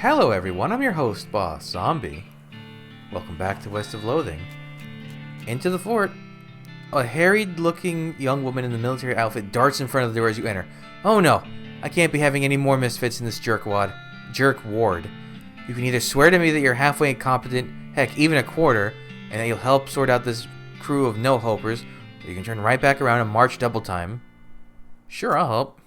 Hello everyone, I'm your host, Boss Zombie. Welcome back to West of Loathing. Into the fort. A harried-looking young woman in the military outfit darts in front of the door as you enter. Oh no, I can't be having any more misfits in this jerk ward. You can either swear to me that you're halfway incompetent, heck, even a quarter, and that you'll help sort out this crew of no-hopers, or you can turn right back around and march double time. Sure, I'll help.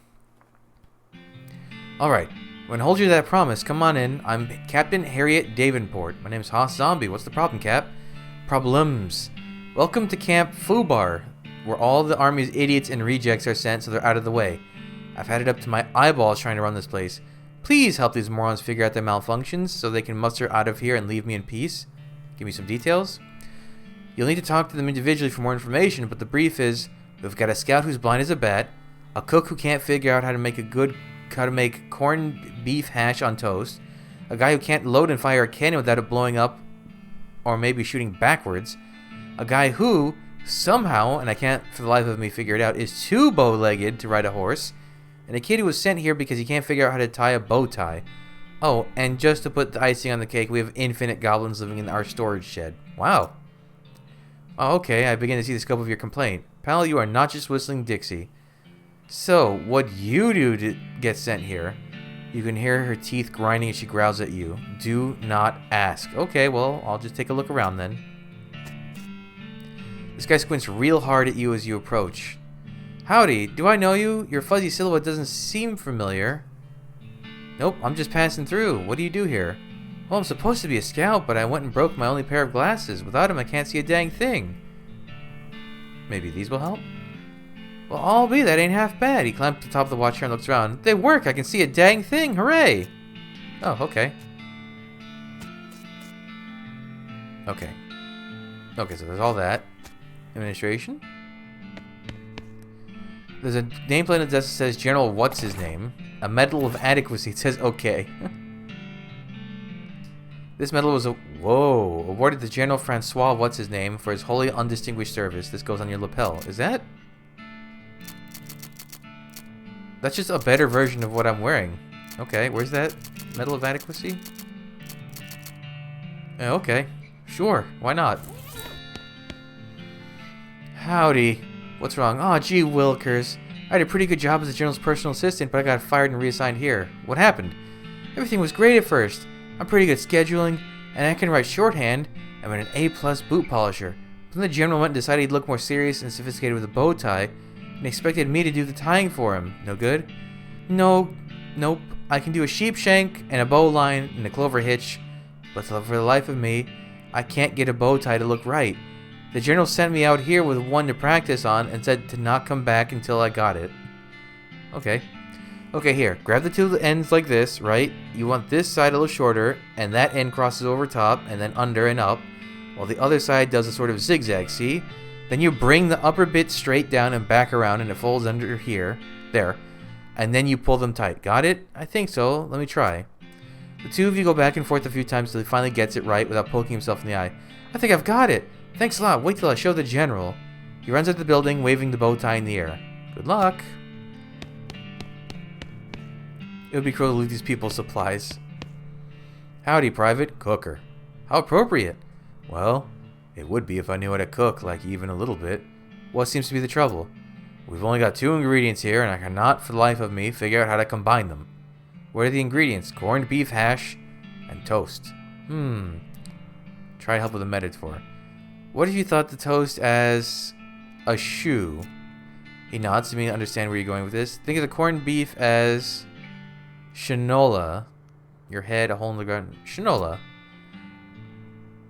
Alright, when I hold you to that promise, come on in. I'm Captain Harriet Davenport. My name's Hoss Zombie. What's the problem, Cap? Problems. Welcome to Camp Fubar, where all the Army's idiots and rejects are sent so they're out of the way. I've had it up to my eyeballs trying to run this place. Please help these morons figure out their malfunctions so they can muster out of here and leave me in peace. Give me some details. You'll need to talk to them individually for more information, but the brief is, we've got a scout who's blind as a bat, a cook who can't figure out how to make corned beef hash on toast, a guy who can't load and fire a cannon without it blowing up or maybe shooting backwards, a guy who, somehow, and I can't for the life of me figure it out, is too bow-legged to ride a horse, and a kid who was sent here because he can't figure out how to tie a bow tie. Oh, and just to put the icing on the cake, we have infinite goblins living in our storage shed. Wow. Oh, okay, I begin to see the scope of your complaint. Pal, you are not just whistling Dixie. So, what you do to get sent here? You can hear her teeth grinding as she growls at you. Do not ask. Okay, well, I'll just take a look around then. This guy squints real hard at you as you approach. Howdy, do I know you? Your fuzzy silhouette doesn't seem familiar. Nope, I'm just passing through. What do you do here? Well, I'm supposed to be a scout, but I went and broke my only pair of glasses. Without them, I can't see a dang thing. Maybe these will help? Well, I'll be. That ain't half bad. He climbs to the top of the watchtower and looks around. They work. I can see a dang thing. Hooray. Oh, okay. Okay, so there's all that. Administration. There's a nameplate on the desk that says General What's His Name. A Medal of Adequacy. It says okay. This medal was awarded to General Francois What's His Name for his wholly undistinguished service. This goes on your lapel. Is that? That's just a better version of what I'm wearing. Okay, where's that Medal of Adequacy? Yeah, okay, sure, why not? Howdy. What's wrong? Aw, gee Wilkers. I had a pretty good job as the General's personal assistant, but I got fired and reassigned here. What happened? Everything was great at first. I'm pretty good at scheduling, and I can write shorthand. I'm an A+ boot polisher. But then the General went and decided he'd look more serious and sophisticated with a bow tie, and expected me to do the tying for him. No good? Nope. I can do a sheep shank and a bow line and a clover hitch, but for the life of me, I can't get a bow tie to look right. The General sent me out here with one to practice on and said to not come back until I got it. Okay, here. Grab the two ends like this, right? You want this side a little shorter, and that end crosses over top and then under and up, while the other side does a sort of zigzag, see? Then you bring the upper bit straight down and back around and it folds under here, there, and then you pull them tight. Got it? I think so. Let me try. The two of you go back and forth a few times till he finally gets it right without poking himself in the eye. I think I've got it. Thanks a lot. Wait till I show the General. He runs out the building waving the bow tie in the air. Good luck. It would be cruel to leave these people supplies. Howdy, Private. Cooker. How appropriate. Well, it would be if I knew how to cook, like even a little bit. What seems to be the trouble? We've only got 2 ingredients here, and I cannot, for the life of me, figure out how to combine them. What are the ingredients? Corned beef hash and toast. Try to help with a metaphor. What if you thought the toast as a shoe? He nods to me to understand where you're going with this. Think of the corned beef as shinola. Your head, a hole in the ground. Shinola.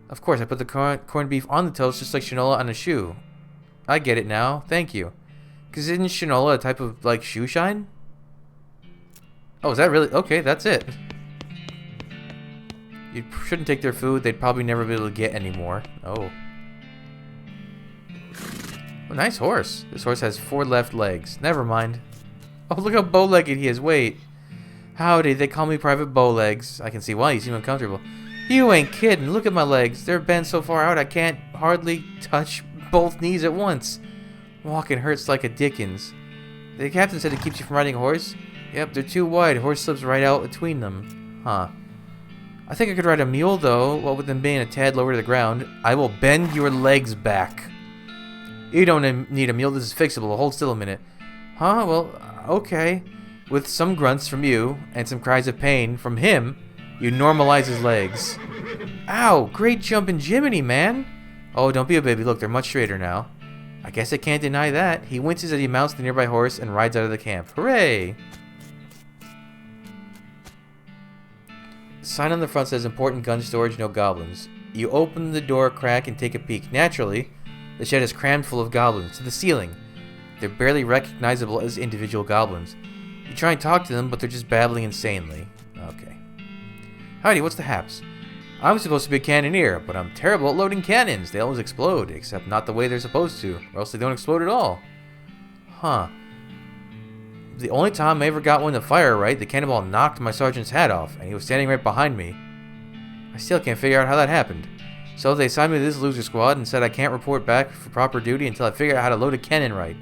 Of course, I put the corned beef on the toast just like shinola on a shoe. I get it now. Thank you. Because isn't shinola a type of, like, shoe shine? Oh, is that really? Okay, that's it. You shouldn't take their food. They'd probably never be able to get any more. Oh. Oh, nice horse. This horse has 4 left legs. Never mind. Oh, look how bow-legged he is. Wait. Howdy, they call me Private Bowlegs. I can see why. You seem uncomfortable. You ain't kidding. Look at my legs. They're bent so far out I can't hardly touch both knees at once. Walking hurts like a dickens. The captain said it keeps you from riding a horse. Yep, they're too wide. Horse slips right out between them. Huh. I think I could ride a mule, though. What with them being a tad lower to the ground, I will bend your legs back. You don't need a mule. This is fixable. Hold still a minute. Huh? Well, okay. With some grunts from you and some cries of pain from him, you normalize his legs. Ow! Great jumping Jiminy, man! Oh, don't be a baby. Look, they're much straighter now. I guess I can't deny that. He winces as he mounts the nearby horse and rides out of the camp. Hooray! Sign on the front says important gun storage, no goblins. You open the door crack and take a peek. Naturally, the shed is crammed full of goblins to the ceiling. They're barely recognizable as individual goblins. You try and talk to them, but they're just babbling insanely. Okay. Howdy, what's the haps? I'm supposed to be a cannoneer, but I'm terrible at loading cannons. They always explode, except not the way they're supposed to, or else they don't explode at all. Huh. The only time I ever got one to fire right, the cannonball knocked my sergeant's hat off, and he was standing right behind me. I still can't figure out how that happened. So they assigned me to this loser squad and said I can't report back for proper duty until I figure out how to load a cannon right.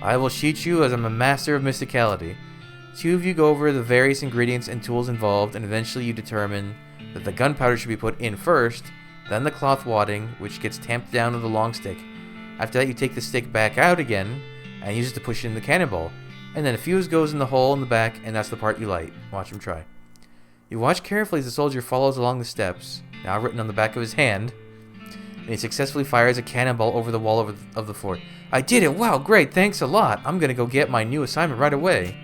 I will shoot you as I'm a master of mysticality. 2 of you go over the various ingredients and tools involved, and eventually you determine that the gunpowder should be put in first, then the cloth wadding, which gets tamped down with a long stick. After that, you take the stick back out again and use it to push in the cannonball. And then a fuse goes in the hole in the back, and that's the part you light. Watch him try. You watch carefully as the soldier follows along the steps, now written on the back of his hand, and he successfully fires a cannonball over the wall of the fort. I did it! Wow, great, thanks a lot! I'm gonna go get my new assignment right away.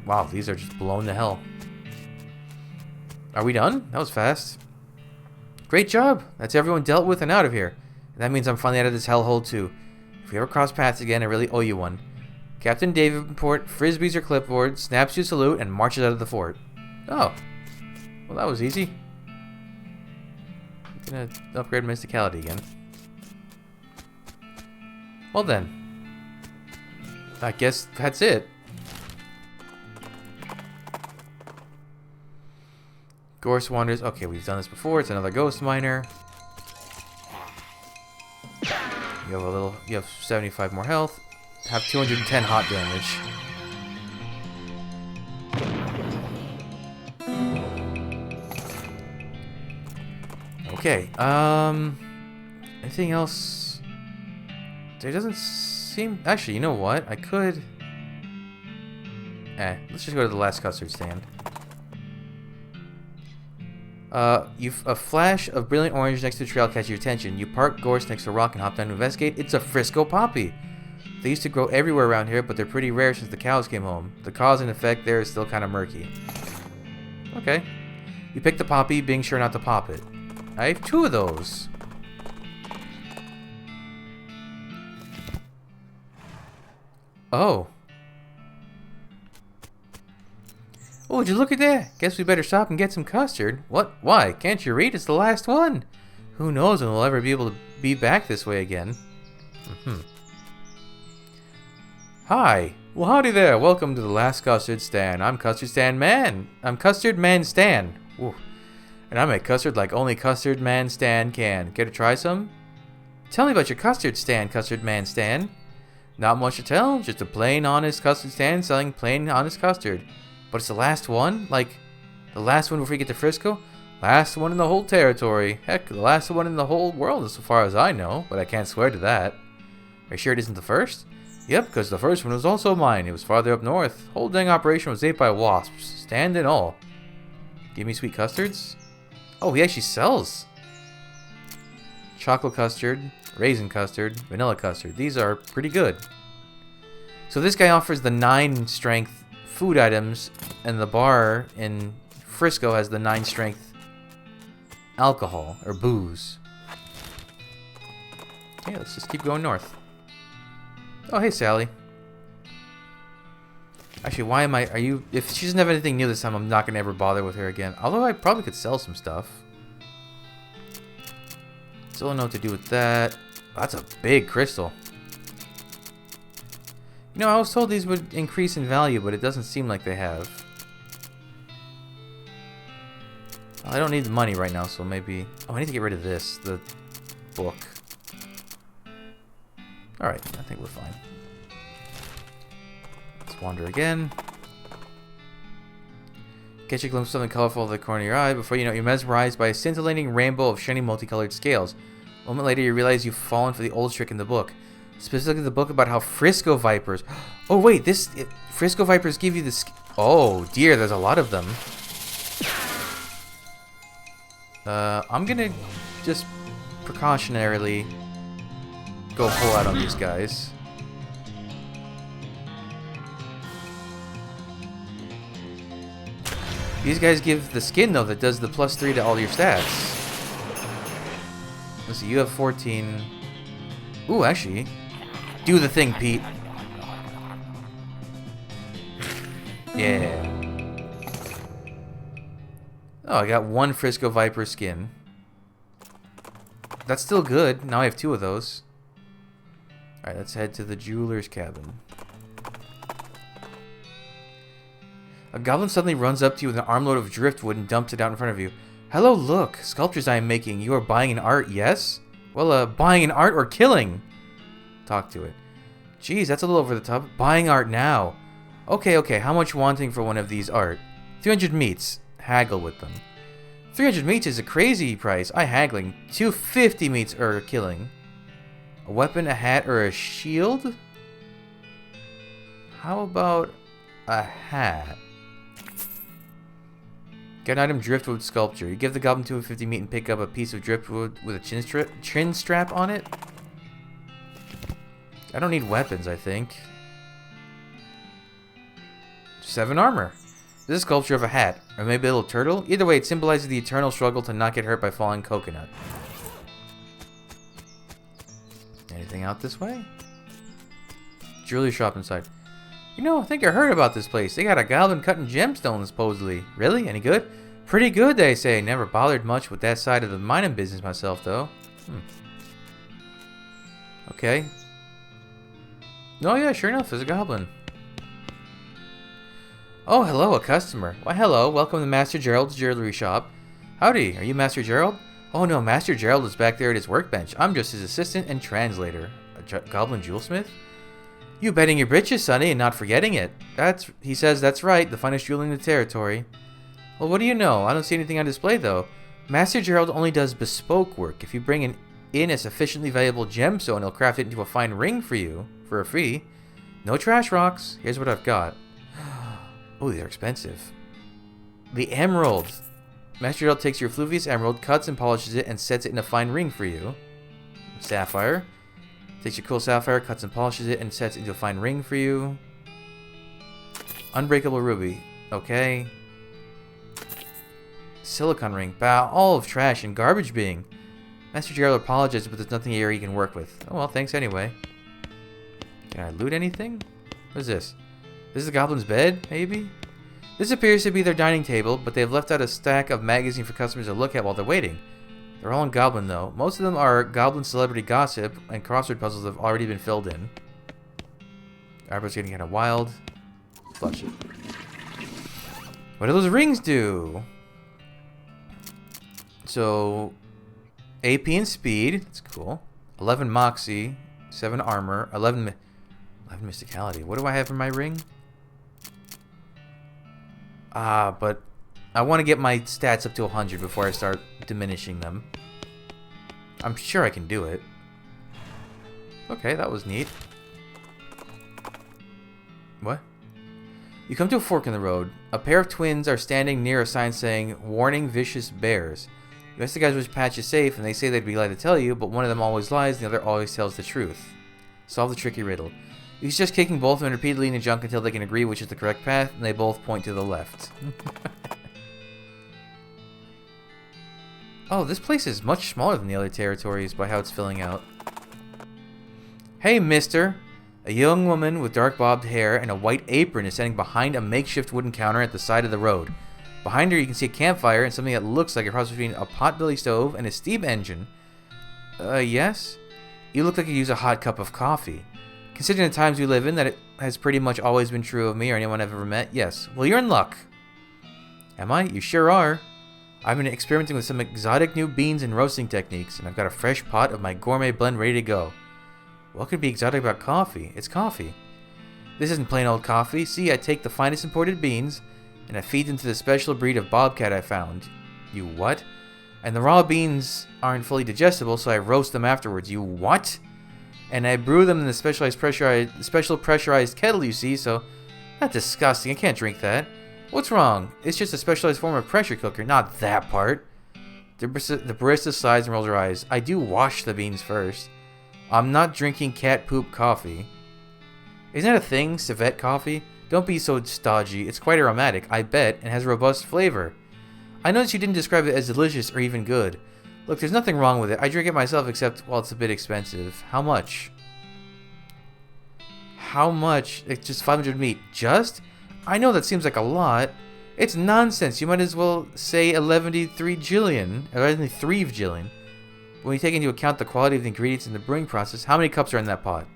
Wow, these are just blown to hell. Are we done? That was fast. Great job! That's everyone dealt with and out of here. And that means I'm finally out of this hellhole too. If we ever cross paths again, I really owe you one. Captain Davenport frisbees your clipboard, snaps you a salute, and marches out of the fort. Oh. Well, that was easy. I'm gonna upgrade mysticality again. Well then. I guess that's it. Gorse wanders. Okay, we've done this before. It's another ghost miner. You have 75 more health. Have 210 hot damage. Okay, anything else? There doesn't seem... Actually, you know what? I could... let's just go to the last custard stand. A flash of brilliant orange next to the trail catches your attention. You park Gorse next to a rock and hop down to investigate. It's a Frisco poppy. They used to grow everywhere around here, but they're pretty rare since the cows came home. The cause and effect there is still kind of murky. Okay. You pick the poppy, being sure not to pop it. I have 2 of those. Oh. Oh, would you look at that? Guess we better stop and get some custard. What? Why? Can't you read? It's the last one. Who knows when we'll ever be able to be back this way again. Hi. Well, howdy there. Welcome to the last custard stand. I'm Custard Stand Man. I'm Custard Man Stan. Ooh. And I make custard like only Custard Man Stan can. Care to try some? Tell me about your custard stand, Custard Man Stan. Not much to tell. Just a plain, honest custard stand selling plain, honest custard. But it's the last one? Like, the last one before you get to Frisco? Last one in the whole territory. Heck, the last one in the whole world as far as I know, but I can't swear to that. Are you sure it isn't the first? Yep, because the first one was also mine. It was farther up north. Whole dang operation was ate by wasps. Stand and all. Give me sweet custards? Oh, he actually sells. Chocolate custard, raisin custard, vanilla custard. These are pretty good. So this guy offers the 9 strength food items, and the bar in Frisco has the 9 strength alcohol or booze. Okay, let's just keep going north. Oh, hey, Sally. Actually, why am I... Are you... If she doesn't have anything new this time, I'm not going to ever bother with her again. Although I probably could sell some stuff. Still don't know what to do with that. That's a big crystal. You know, I was told these would increase in value, but it doesn't seem like they have. Well, I don't need the money right now, so maybe... Oh, I need to get rid of this. The book. Alright, I think we're fine. Let's wander again. Catch a glimpse of something colorful in the corner of your eye. Before you know it, you're mesmerized by a scintillating rainbow of shiny multicolored scales. A moment later, you realize you've fallen for the old trick in the book. Specifically the book about how Frisco Vipers... Oh, wait, Frisco Vipers give you the... Oh, dear, there's a lot of them. I'm gonna just precautionarily go full out on these guys. These guys give the skin, though, that does the +3 to all your stats. Let's see, you have 14. Ooh, actually. Do the thing, Pete. Yeah. Oh, I got 1 Frisco Viper skin. That's still good. Now I have 2 of those. Alright, let's head to the jeweler's cabin. A goblin suddenly runs up to you with an armload of driftwood and dumps it out in front of you. Hello, look. Sculptures I am making. You are buying an art, yes? Well, buying an art or killing? Talk to it. Geez, that's a little over the top. Buying art now. Okay, how much wanting for one of these art? 300 meats. Haggle with them. 300 meats is a crazy price. I haggling. 250 meats or killing. A weapon, a hat, or a shield? How about a hat? Get an item, driftwood sculpture. You give the goblin 250 meat and pick up a piece of driftwood with a chin strap on it. I don't need weapons, I think. 7 armor. This is a sculpture of a hat, or maybe a little turtle. Either way, it symbolizes the eternal struggle to not get hurt by falling coconut. Anything out this way? Jewelry shop inside. You know, I think I heard about this place. They got a goblin cutting gemstones, supposedly. Really? Any good? Pretty good, they say. Never bothered much with that side of the mining business myself, though. Okay. Oh, yeah, sure enough, there's a goblin. Oh, hello, a customer. Why, hello. Welcome to Master Gerald's jewelry shop. Howdy, are you Master Gerald? Oh, no, Master Gerald is back there at his workbench. I'm just his assistant and translator. A goblin jewelsmith? You betting your britches, sonny, and not forgetting it. He says that's right, the finest jewel in the territory. Well, what do you know? I don't see anything on display, though. Master Gerald only does bespoke work. If you bring in a sufficiently valuable gemstone, he'll craft it into a fine ring for you, for a fee. No trash rocks. Here's what I've got. Oh, they're expensive. The emerald. Master Gerald takes your fluvius emerald, cuts and polishes it, and sets it in a fine ring for you. Sapphire. Takes your cool sapphire, cuts and polishes it, and sets it into a fine ring for you. Unbreakable ruby. Okay. Silicon ring. Bah, all of trash and garbage being. Master Gerald apologizes, but there's nothing here he can work with. Oh well, thanks anyway. Can I loot anything? What is this? This is the goblin's bed, maybe? This appears to be their dining table, but they've left out a stack of magazines for customers to look at while they're waiting. They're all in Goblin, though. Most of them are Goblin celebrity gossip, and crossword puzzles have already been filled in. Arbor's getting kind of wild. Flush it. What do those rings do? So, AP and speed. That's cool. 11 moxie. 7 armor. 11 mysticality. What do I have for my ring? But I want to get my stats up to 100 before I start diminishing them. I'm sure I can do it. Okay, that was neat. What? You come to a fork in the road. A pair of twins are standing near a sign saying, "Warning Vicious Bears." You ask the guys which patch is safe, and they say they'd be glad to tell you, but one of them always lies, and the other always tells the truth. Solve the tricky riddle. You just kicking both of them repeatedly in the junk until they can agree which is the correct path, and they both point to the left. Oh, this place is much smaller than the other territories by how it's filling out. Hey, mister! A young woman with dark bobbed hair and a white apron is standing behind a makeshift wooden counter at the side of the road. Behind her, you can see a campfire and something that looks like a cross between a potbelly stove and a steam engine. Yes? You look like you use a hot cup of coffee. Considering the times we live in, that it has pretty much always been true of me or anyone I've ever met, yes. Well, you're in luck. Am I? You sure are. I've been experimenting with some exotic new beans and roasting techniques, and I've got a fresh pot of my gourmet blend ready to go. What could be exotic about coffee? It's coffee. This isn't plain old coffee. See, I take the finest imported beans and I feed them to the special breed of bobcat I found. You what? And the raw beans aren't fully digestible, so I roast them afterwards. You what? And I brew them in the special pressurized kettle, you see, so... That's disgusting. I can't drink that. What's wrong? It's just a specialized form of pressure cooker, not that part. The barista sighs and rolls her eyes. I do wash the beans first. I'm not drinking cat poop coffee. Isn't that a thing? Civet coffee? Don't be so stodgy. It's quite aromatic, I bet, and has robust flavor. I noticed you didn't describe it as delicious or even good. Look, there's nothing wrong with it. I drink it myself, except, well, it's a bit expensive. How much? How much? It's just 500 meat. Just? I know that seems like a lot. It's nonsense. You might as well say 11.3 jillion. 11.3 jillion. When you take into account the quality of the ingredients in the brewing process, how many cups are in that pot?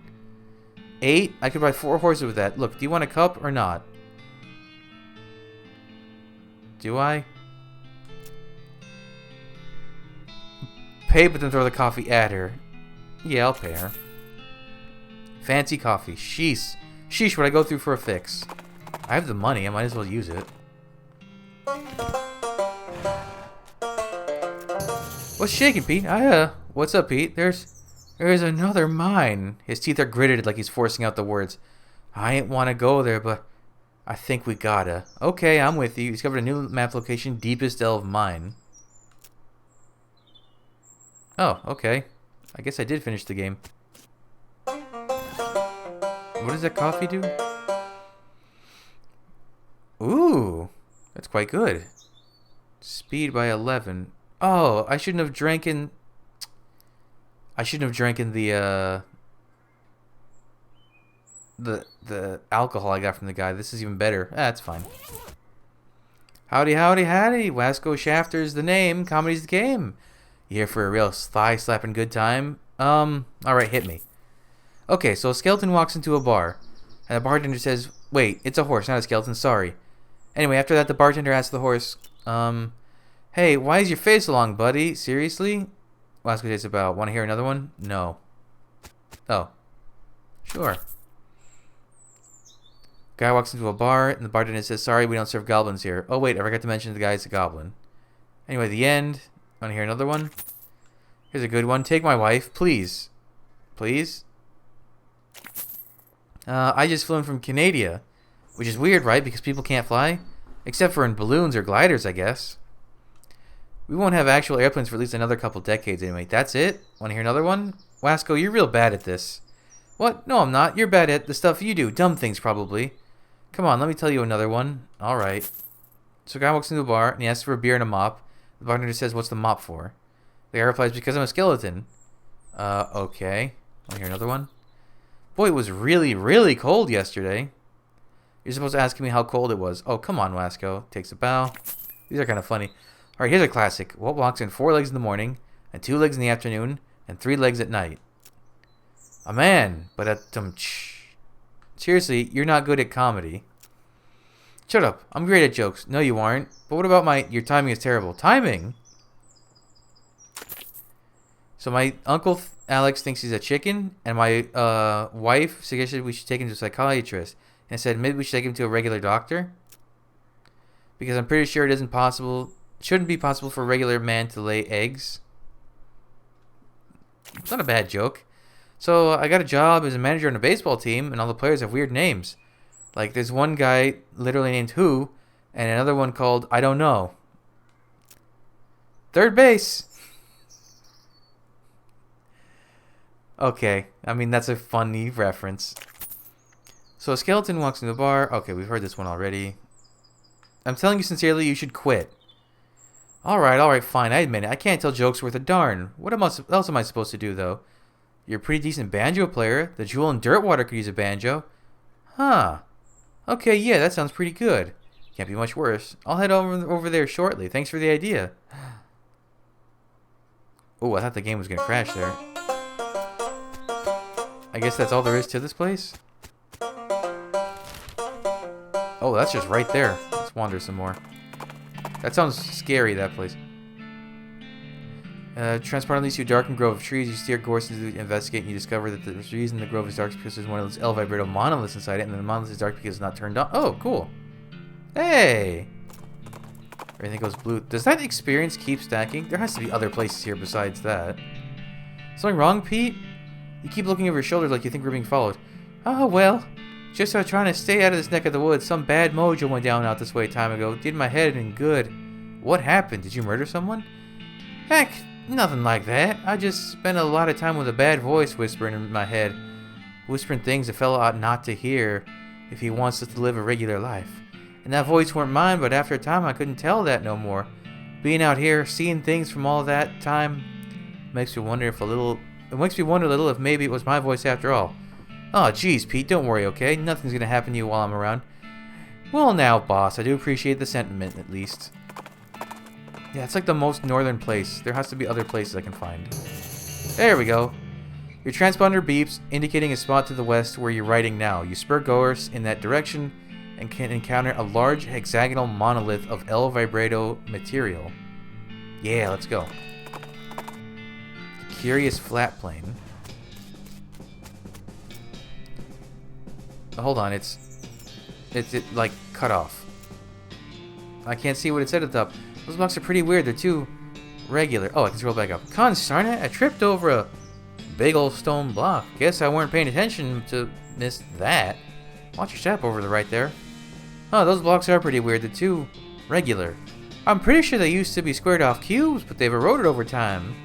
8? I could buy 4 horses with that. Look, do you want a cup or not? Do I? Pay, but then throw the coffee at her. Yeah, I'll pay her. Fancy coffee. Sheesh. Sheesh, what I go through for a fix. I have the money. I might as well use it. What's shaking, Pete? What's up, Pete? There's another mine. His teeth are gritted like he's forcing out the words. I ain't want to go there, but I think we gotta. Okay, I'm with you. You discovered a new map location, Deepest Delve Mine. Oh, okay. I guess I did finish the game. What does that coffee do? Ooh, that's quite good. Speed by 11. Oh, I shouldn't have drank the alcohol I got from the guy. This is even better. That's fine. Howdy, howdy, howdy. Wasco Shafter's the name. Comedy's the game. You here for a real thigh-slapping good time? Alright, hit me. Okay, so a skeleton walks into a bar, and the bartender says, wait, it's a horse, not a skeleton, sorry. Anyway, after that, the bartender asks the horse, hey, why is your face so long, buddy? Seriously? Wasco takes about. Want to hear another one? No. Oh. Sure. Guy walks into a bar, and the bartender says, sorry, we don't serve goblins here. Oh, wait, I forgot to mention the guy's a goblin. Anyway, the end. Want to hear another one? Here's a good one. Take my wife, please. Please? I just flew in from Canada, which is weird, right? Because people can't fly? Except for in balloons or gliders, I guess. We won't have actual airplanes for at least another couple decades anyway. That's it? Want to hear another one? Wasco, you're real bad at this. What? No, I'm not. You're bad at the stuff you do. Dumb things, probably. Come on, let me tell you another one. Alright. So a guy walks into a bar, and he asks for a beer and a mop. The bartender says, what's the mop for? The guy replies, because I'm a skeleton. Okay. Want to hear another one? Boy, it was really, really cold yesterday. You're supposed to ask me how cold it was. Oh, come on, Wasco. Takes a bow. These are kind of funny. Alright, here's a classic. What walks in 4 legs in the morning, and 2 legs in the afternoon, and 3 legs at night? A man. But at seriously, you're not good at comedy. Shut up. I'm great at jokes. No, you aren't. But what about your timing is terrible. Timing? So my uncle Alex thinks he's a chicken, and my wife suggested we should take him to a psychiatrist, and said maybe we should take him to a regular doctor, because I'm pretty sure shouldn't be possible for a regular man to lay eggs. It's not a bad joke. So I got a job as a manager on a baseball team, and all the players have weird names. Like there's one guy literally named Who, and another one called I don't know. Third base. Okay, I mean that's a funny reference. So a skeleton walks in the bar. Okay, we've heard this one already. I'm telling you sincerely, you should quit. Alright, fine, I admit it. I can't tell jokes worth a darn. What else am I supposed to do, though? You're a pretty decent banjo player. The Jewel in Dirtwater could use a banjo. Huh. Okay, yeah, that sounds pretty good. Can't be much worse. I'll head over there shortly. Thanks for the idea. Oh, I thought the game was going to crash there. I guess that's all there is to this place? Oh, that's just right there. Let's wander some more. That sounds scary, that place. Transport leads to a darkened grove of trees. You steer course to investigate, and you discover that the reason the grove is dark is because there's one of those Vibrato monoliths inside it, and the monolith is dark because it's not turned on. Oh, cool. Hey! Everything goes blue. Does that experience keep stacking? There has to be other places here besides that. Something wrong, Pete? You keep looking over your shoulder like you think we're being followed. Oh, well. Just trying to stay out of this neck of the woods. Some bad mojo went down out this way a time ago. Did my head in good. What happened? Did you murder someone? Heck, nothing like that. I just spent a lot of time with a bad voice whispering in my head. Whispering things a fellow ought not to hear if he wants us to live a regular life. And that voice weren't mine, but after a time I couldn't tell that no more. Being out here, seeing things from all that time, makes me wonder a little if maybe it was my voice after all. Oh, geez, Pete, don't worry, okay? Nothing's gonna happen to you while I'm around. Well, now, boss, I do appreciate the sentiment, at least. Yeah, it's like the most northern place. There has to be other places I can find. There we go. Your transponder beeps, indicating a spot to the west where you're riding now. You spur goers in that direction and can encounter a large hexagonal monolith of Vibrato material. Yeah, let's go. Curious flat plane. Hold on, it's like cut off. I can't see what it said at the top. Those blocks are pretty weird. They're too regular. Oh, I can scroll back up. Consarn it! I tripped over a big old stone block. Guess I weren't paying attention to miss that. Watch your step over the right there. Oh, those blocks are pretty weird. They're too regular. I'm pretty sure they used to be squared off cubes, but they've eroded over time.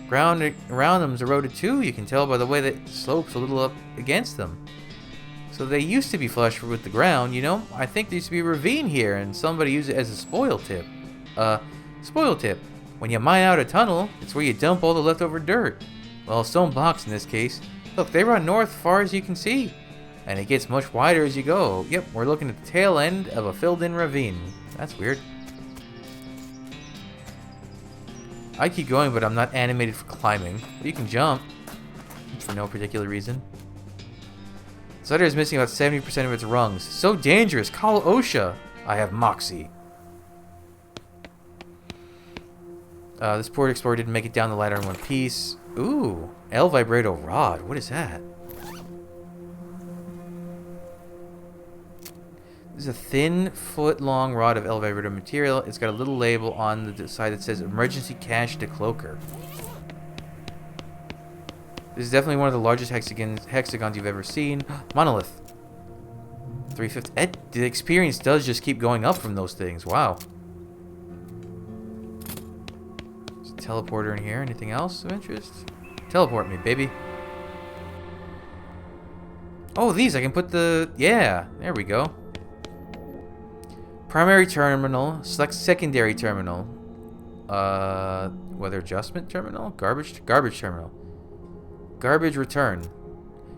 Ground around them's eroded too. You can tell by the way that it slopes a little up against them. So they used to be flush with the ground, you know? I think there used to be a ravine here, and somebody used it as a spoil tip. Spoil tip. When you mine out a tunnel, it's where you dump all the leftover dirt. Well, stone blocks in this case. Look, they run north far as you can see. And it gets much wider as you go. Yep, we're looking at the tail end of a filled-in ravine. That's weird. I keep going, but I'm not animated for climbing. You can jump. For no particular reason. This letter is missing about 70% of its rungs. So dangerous. Call OSHA. I have Moxie. This poor explorer didn't make it down the ladder in one piece. Ooh. Vibrato rod. What is that? This is a thin, foot-long rod of Vibrato material. It's got a little label on the side that says Emergency Cache Decloaker. This is definitely one of the largest hexagons you've ever seen. Monolith. 350. The experience does just keep going up from those things. Wow. There's a teleporter in here. Anything else of interest? Teleport me, baby. Oh, these. I can put the... Yeah. There we go. Primary terminal. Select secondary terminal. Weather adjustment terminal? Garbage terminal. Garbage return.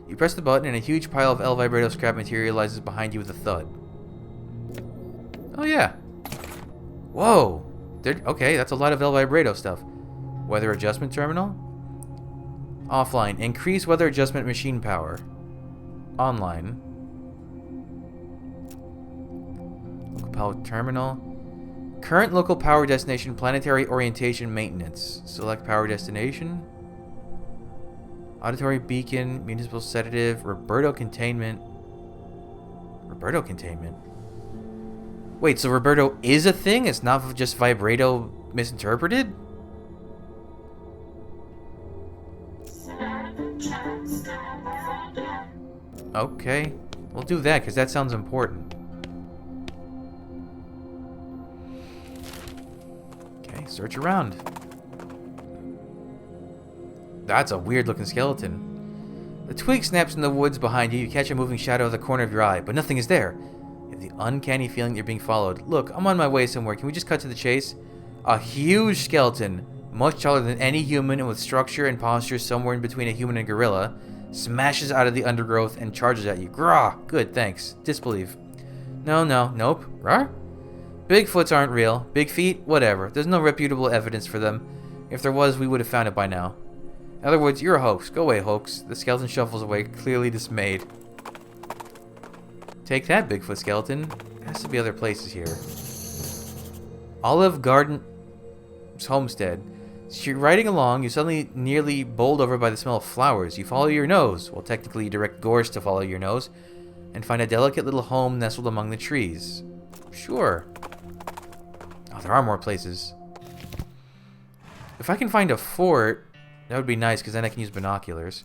You press the button and a huge pile of Vibrato scrap materializes behind you with a thud. Oh yeah. Whoa. Okay, that's a lot of Vibrato stuff. Weather adjustment terminal. Offline. Increase weather adjustment machine power. Online. Local power terminal. Current local power destination, planetary orientation maintenance. Select power destination. Auditory beacon, municipal sedative, Roberto containment. Roberto containment? Wait, so Roberto is a thing? It's not just Vibrato misinterpreted? Okay, we'll do that because that sounds important. Okay, search around. That's a weird looking skeleton. The twig snaps in the woods behind you. You catch a moving shadow of the corner of your eye, but nothing is there. You have the uncanny feeling that you're being followed. Look, I'm on my way somewhere. Can we just cut to the chase? A huge skeleton, much taller than any human and with structure and posture somewhere in between a human and gorilla, smashes out of the undergrowth and charges at you. Grah! Good, thanks. Disbelieve. Nope. Rawr? Bigfoots aren't real. Big feet? Whatever. There's no reputable evidence for them. If there was, we would have found it by now. In other words, you're a hoax. Go away, hoax. The skeleton shuffles away, clearly dismayed. Take that, Bigfoot skeleton. There has to be other places here. Olive Garden's homestead. As you're riding along, you're suddenly nearly bowled over by the smell of flowers. You follow your nose. Well, technically, you direct Gorse to follow your nose. And find a delicate little home nestled among the trees. Sure. Oh, Oh, there are more places. If I can find a fort, that would be nice, because then I can use binoculars.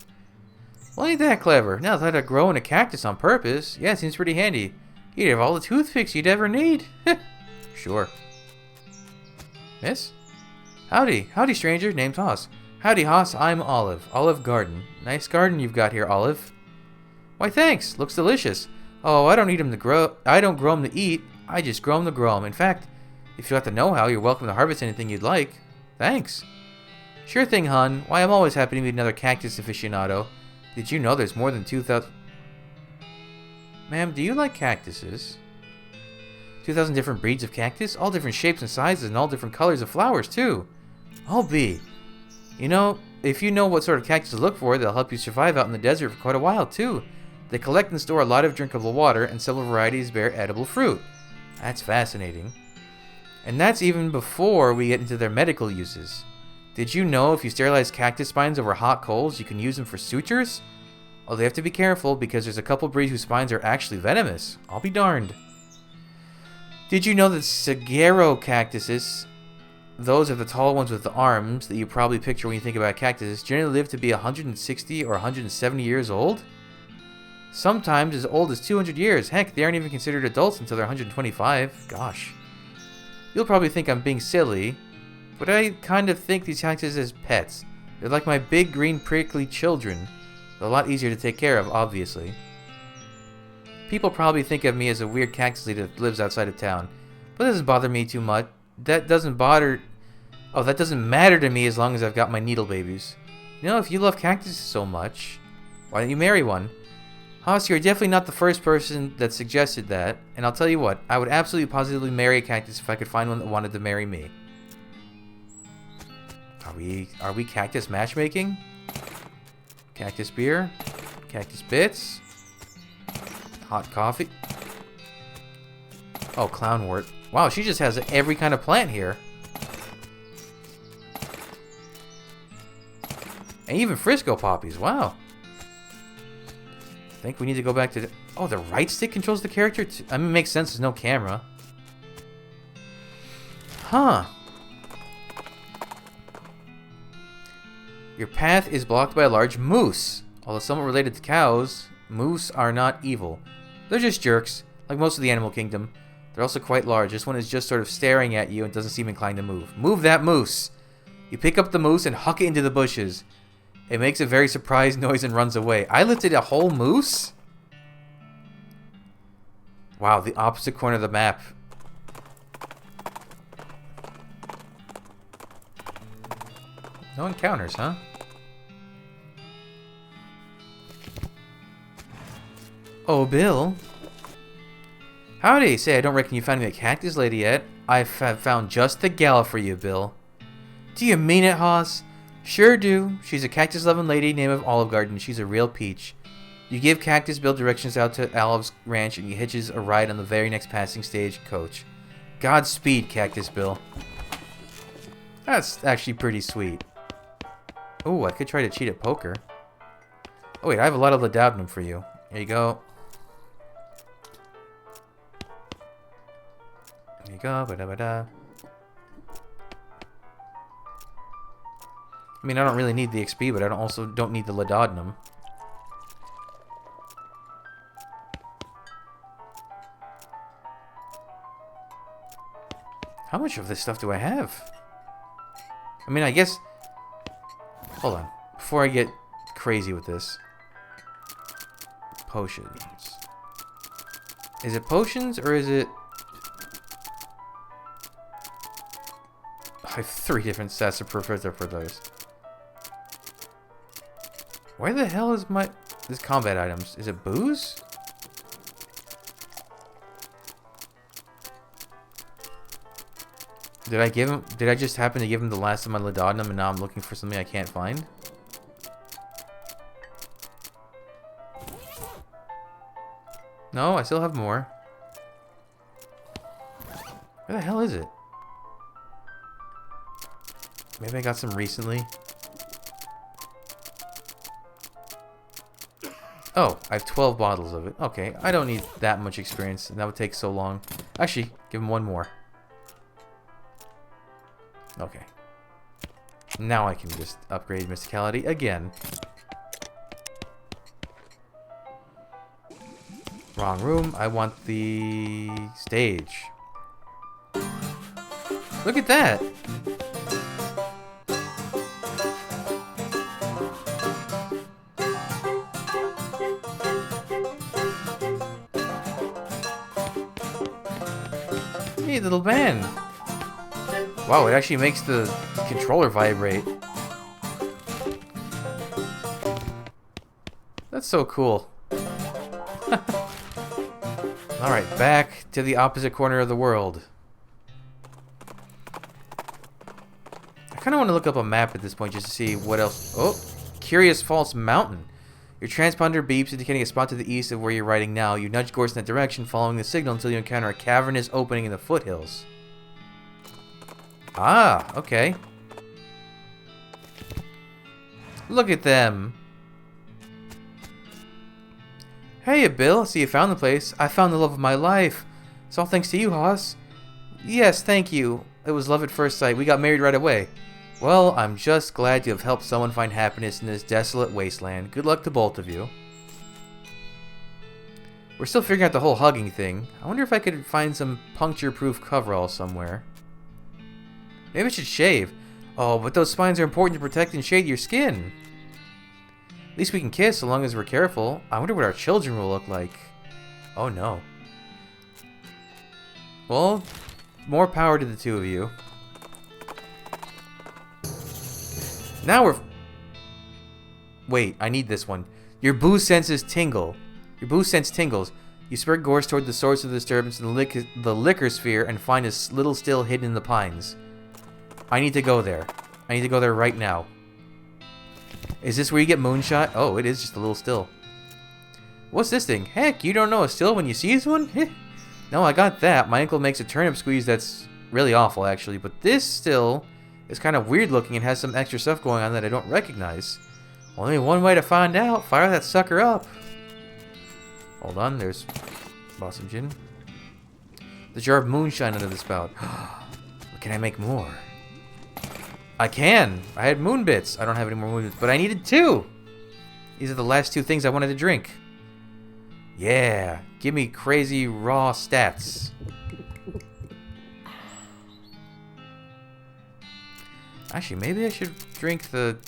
Well, ain't that clever? Now that I grow in a cactus on purpose, yeah, it seems pretty handy. You'd have all the toothpicks you'd ever need. Sure. Miss? Howdy. Howdy, stranger. Name's Hoss. Howdy, Hoss. I'm Olive. Olive Garden. Nice garden you've got here, Olive. Why, thanks. Looks delicious. Oh, I don't need 'em to grow. I don't grow 'em to eat. I just grow 'em to grow 'em. In fact, if you got the know-how, you're welcome to harvest anything you'd like. Thanks. Sure thing, hon. Why, I'm always happy to meet another cactus aficionado. Did you know there's more than 2,000... Ma'am, do you like cactuses? 2,000 different breeds of cactus? All different shapes and sizes and all different colors of flowers, too. I'll be. You know, if you know what sort of cactus to look for, they'll help you survive out in the desert for quite a while, too. They collect and store a lot of drinkable water, and several varieties bear edible fruit. That's fascinating. And that's even before we get into their medical uses. Did you know if you sterilize cactus spines over hot coals, you can use them for sutures? Oh, they have to be careful because there's a couple breeds whose spines are actually venomous. I'll be darned. Did you know that saguaro cactuses, those are the tall ones with the arms that you probably picture when you think about cactuses, generally live to be 160 or 170 years old? Sometimes as old as 200 years. Heck, they aren't even considered adults until they're 125. Gosh. You'll probably think I'm being silly, but I kind of think these cactuses as pets. They're like my big green prickly children. They're a lot easier to take care of, obviously. People probably think of me as a weird cactus lady that lives outside of town, but it doesn't bother me too much. That doesn't matter to me as long as I've got my needle babies. You know, if you love cactuses so much, why don't you marry one? Hoss, you're definitely not the first person that suggested that, and I'll tell you what, I would absolutely positively marry a cactus if I could find one that wanted to marry me. Are we cactus matchmaking? Cactus beer? Cactus bits? Hot coffee? Oh, clownwort. Wow, she just has every kind of plant here. And even Frisco poppies, wow. I think we need to go back to the... Oh, the right stick controls the character? I mean, it makes sense, there's no camera. Huh. Your path is blocked by a large moose. Although somewhat related to cows, moose are not evil. They're just jerks, like most of the animal kingdom. They're also quite large. This one is just sort of staring at you and doesn't seem inclined to move. Move that moose! You pick up the moose and huck it into the bushes. It makes a very surprised noise and runs away. I lifted a whole moose? Wow, the opposite corner of the map. No encounters, huh? Oh, Bill. Howdy. Say, I don't reckon you found me a cactus lady yet. I've found just the gal for you, Bill. Do you mean it, Hoss? Sure do. She's a cactus-loving lady named of Olive Garden. She's a real peach. You give Cactus Bill directions out to Olive's ranch, and he hitches a ride on the very next passing stage coach. Godspeed, Cactus Bill. That's actually pretty sweet. Oh, I could try to cheat at poker. Oh wait, I have a lot of laudanum for you. Here you go. There you go. Ba-da-ba-da. I mean, I don't really need the XP, but I also don't need the laudanum. How much of this stuff do I have? I mean, I guess... Hold on. Before I get crazy with this. Potions. Is it potions, or is it... I have 3 different sets of preferred for those. Where the hell is my... This combat items? Is it booze? Did I give him... Did I just happen to give him the last of my laudanum and now I'm looking for something I can't find? No, I still have more. Where the hell is it? Maybe I got some recently. Oh, I have 12 bottles of it. Okay, I don't need that much experience, and that would take so long. Actually, give him one more. Okay. Now I can just upgrade Mysticality again. Wrong room. I want the stage. Look at that! Hey, little man! Wow, it actually makes the controller vibrate. That's so cool. Alright, back to the opposite corner of the world. I kind of want to look up a map at this point just to see what else... Oh! Curious Falls Mountain. Your transponder beeps, indicating a spot to the east of where you're riding now. You nudge Gorse in that direction, following the signal until you encounter a cavernous opening in the foothills. Ah, okay. Look at them. Hey, Bill. I see you found the place. I found the love of my life. It's all thanks to you, Hoss. Yes, thank you. It was love at first sight. We got married right away. Well, I'm just glad to have helped someone find happiness in this desolate wasteland. Good luck to both of you. We're still figuring out the whole hugging thing. I wonder if I could find some puncture-proof coverall somewhere. Maybe I should shave. Oh, but those spines are important to protect and shade your skin. At least we can kiss so long as we're careful. I wonder what our children will look like. Oh no. Well, more power to the two of you. Now we're... Wait, I need this one. Your boo senses tingle. Your boo sense tingles. You spur Gorse toward the source of the disturbance in the liquor sphere and find a little still hidden in the pines. I need to go there. I need to go there right now. Is this where you get moonshot? Oh, it is just a little still. What's this thing? Heck, you don't know a still when you see one? No, I got that. My uncle makes a turnip squeeze that's really awful, actually. But this still is kind of weird looking and has some extra stuff going on that I don't recognize. Only one way to find out. Fire that sucker up. Hold on, there's Blossom Gin. The jar of moonshine under the spout. Can I make more? I can. I had moon bits. I don't have any more moon bits, but I needed 2. These are the last 2 things I wanted to drink. Yeah. Give me crazy raw stats. Actually, maybe I should drink the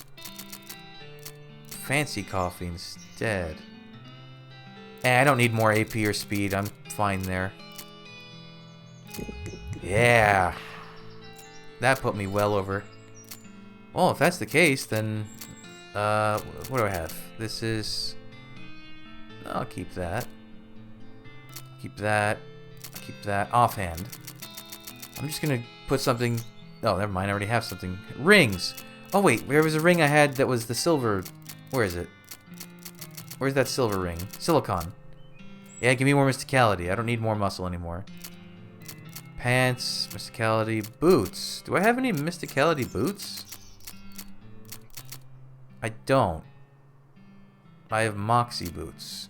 fancy coffee instead. I don't need more AP or speed. I'm fine there. Yeah. That put me well over. Well, if that's the case, then... what do I have? This is... I'll keep that. Keep that. Keep that. Offhand. I'm just gonna put something... Oh, never mind. I already have something. Rings! Oh, wait. There was a ring I had that was the silver... Where is it? Where's that silver ring? Silicon. Yeah, give me more mysticality. I don't need more muscle anymore. Pants, mysticality, boots. Do I have any mysticality boots? I don't. I have Moxie boots.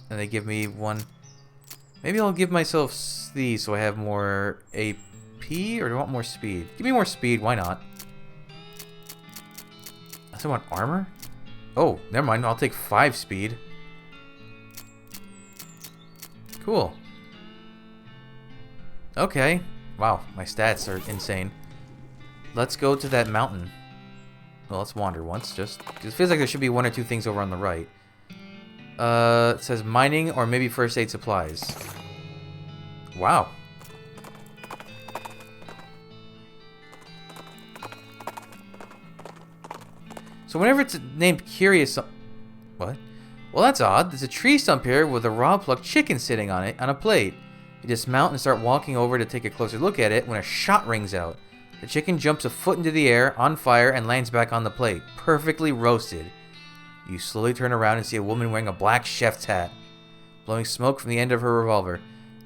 And they give me 1... Maybe I'll give myself these so I have more AP, or do I want more speed? Give me more speed, why not? I still want armor? Oh, never mind, I'll take 5 speed. Cool. Okay. Wow, my stats are insane. Let's go to that mountain. Well, let's wander once, just... It feels like there should be 1 or 2 things over on the right. It says mining or maybe first aid supplies. Wow. So whenever it's named Curious... What? Well, that's odd. There's a tree stump here with a raw-plucked chicken sitting on it on a plate. You dismount and start walking over to take a closer look at it when a shot rings out. The chicken jumps a foot into the air, on fire, and lands back on the plate, perfectly roasted. You slowly turn around and see a woman wearing a black chef's hat, blowing smoke from the end of her revolver.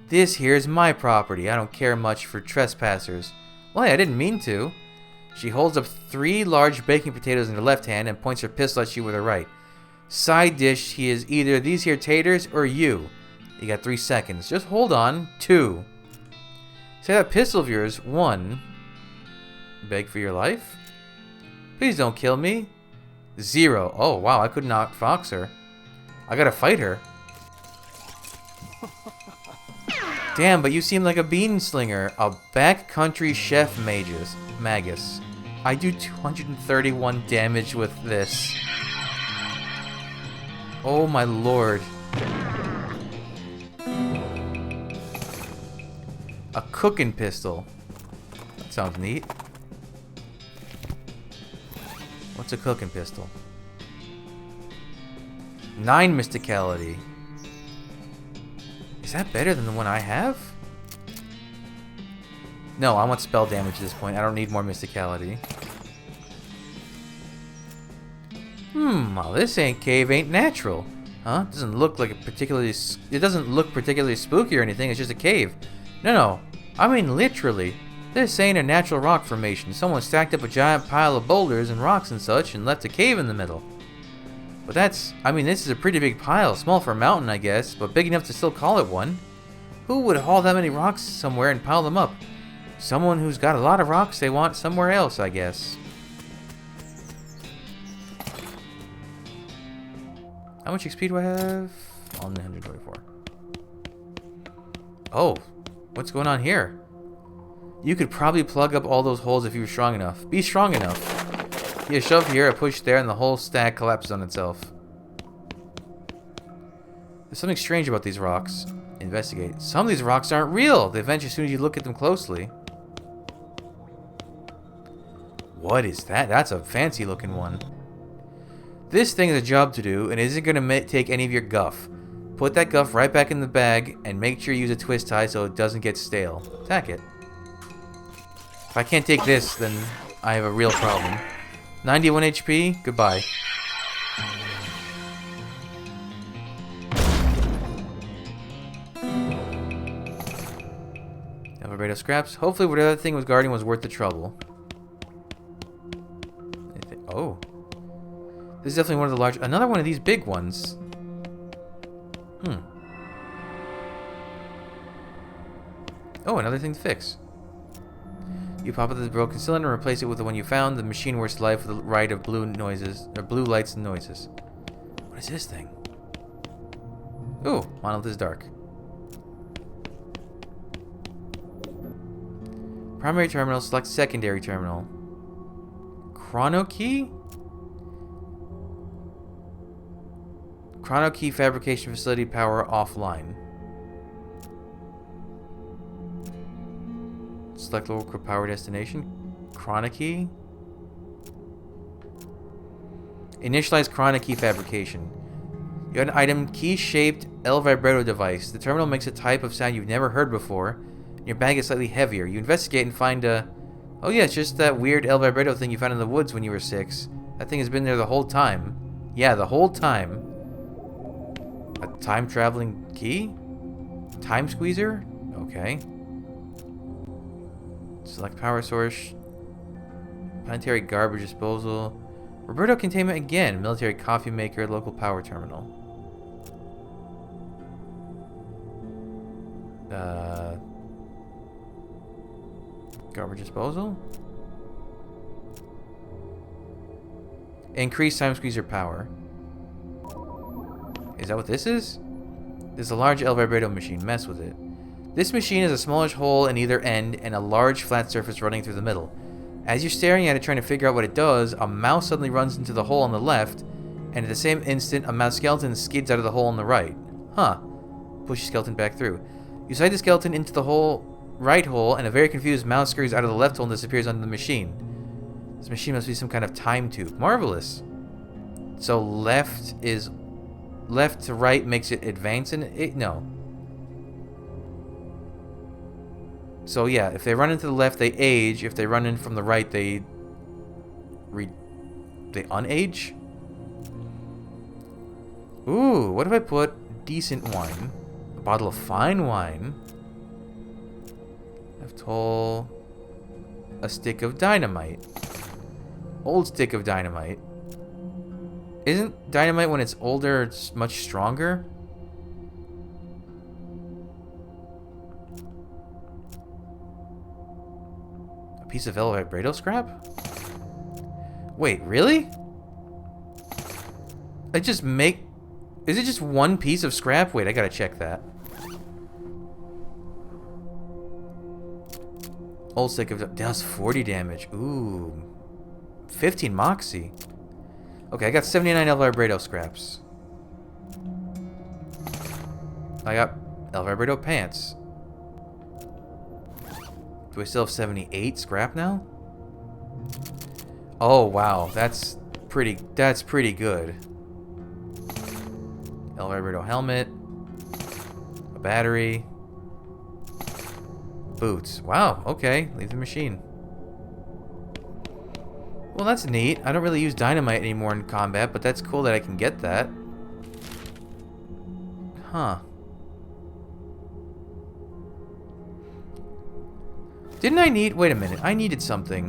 This here's my property. I don't care much for trespassers. Well, hey, I didn't mean to. She holds up 3 large baking potatoes in her left hand and points her pistol at you with her right. Side dish, he is either these here taters or you. You got 3 seconds. Just hold on. 2. Say that pistol of yours. 1. Beg for your life? Please don't kill me. 0. Oh, wow, I could not fox her. I gotta fight her. Damn, but you seem like a bean slinger. A backcountry chef magus. I do 231 damage with this. Oh my lord. A cooking pistol. That sounds neat. What's a cooking pistol? 9 mysticality. Is that better than the one I have? No, I want spell damage at this point. I don't need more mysticality. Well, this cave ain't natural. Huh? It doesn't look particularly spooky or anything. It's just a cave. No. I mean literally. This ain't a natural rock formation. Someone stacked up a giant pile of boulders and rocks and such and left a cave in the middle. But this is a pretty big pile. Small for a mountain, I guess, but big enough to still call it one. Who would haul that many rocks somewhere and pile them up? Someone who's got a lot of rocks they want somewhere else, I guess. How much XP do I have? Only 124. Oh, what's going on here? You could probably plug up all those holes if you were strong enough. Be strong enough. You shove here, a push there, and the whole stack collapses on itself. There's something strange about these rocks. Investigate. Some of these rocks aren't real. They vanish as soon as you look at them closely. What is that? That's a fancy looking one. This thing is a job to do, and it isn't going to take any of your guff. Put that guff right back in the bag, and make sure you use a twist tie so it doesn't get stale. Attack it. If I can't take this, then I have a real problem. 91 HP, goodbye. Vibrato scraps. Hopefully whatever that thing was guarding was worth the trouble. Oh. This is definitely one of the large... Another one of these big ones. Oh, another thing to fix. You pop out the broken cylinder and replace it with the one you found. The machine works live with the right of blue lights and noises. What is this thing? Ooh, monolith is dark. Primary terminal, select secondary terminal. Chrono key? Chrono key fabrication facility power offline. Select local power destination. Chrono key. Initialize chrono key fabrication. You have an item key-shaped El Vibrato device. The terminal makes a type of sound you've never heard before. Your bag is slightly heavier. You investigate and find a... Oh yeah, it's just that weird El Vibrato thing you found in the woods when you were 6. That thing has been there the whole time. Yeah, the whole time. A time-traveling key? Time squeezer? Okay. Select power source. Planetary garbage disposal. Vibrato containment again. Military coffee maker. Local power terminal. Garbage disposal. Increase time squeezer power. Is that what this is? This is a large El Vibrato machine. Mess with it. This machine has a smallish hole in either end and a large flat surface running through the middle. As you're staring at it trying to figure out what it does, a mouse suddenly runs into the hole on the left, and at the same instant, a mouse skeleton skids out of the hole on the right. Huh. Push the skeleton back through. You slide the skeleton into the right hole, and a very confused mouse scurries out of the left hole and disappears under the machine. This machine must be some kind of time tube. Marvelous. So left to right makes it advance in it? No. So yeah, if they run into the left, they age. If they run in from the right, they unage? Ooh, what if I put decent wine? A bottle of fine wine. Toll. A stick of dynamite. Old stick of dynamite. Isn't dynamite when it's older, it's much stronger? A A piece of El Vibrato scrap? Wait, really? I just make... Is it just one piece of scrap? Wait, I gotta check that. Old stick of... Does 40 damage. Ooh. 15 Moxie. Okay, I got 79 El Vibrato scraps. I got El Vibrato pants. Do I still have 78 scrap now? Oh wow, that's pretty good. El Vibrato helmet, a battery, boots. Wow, okay, leave the machine. Well, that's neat. I don't really use dynamite anymore in combat, but that's cool that I can get that. Huh. Didn't I need... Wait a minute. I needed something.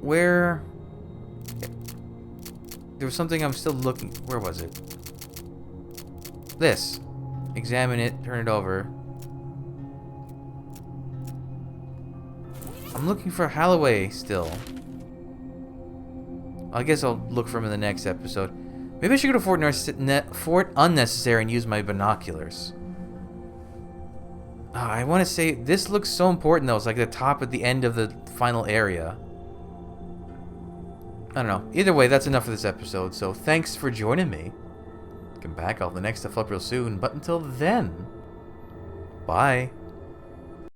Where... There was something I'm still looking... Where was it? This. Examine it. Turn it over. I'm looking for Holloway still. I guess I'll look for him in the next episode. Maybe I should go to Fort Unnecessary and use my binoculars. I want to say, this looks so important though. It's like the top at the end of the final area. I don't know. Either way, that's enough for this episode. So thanks for joining me. Come back. I'll have the next stuff up real soon. But until then, bye.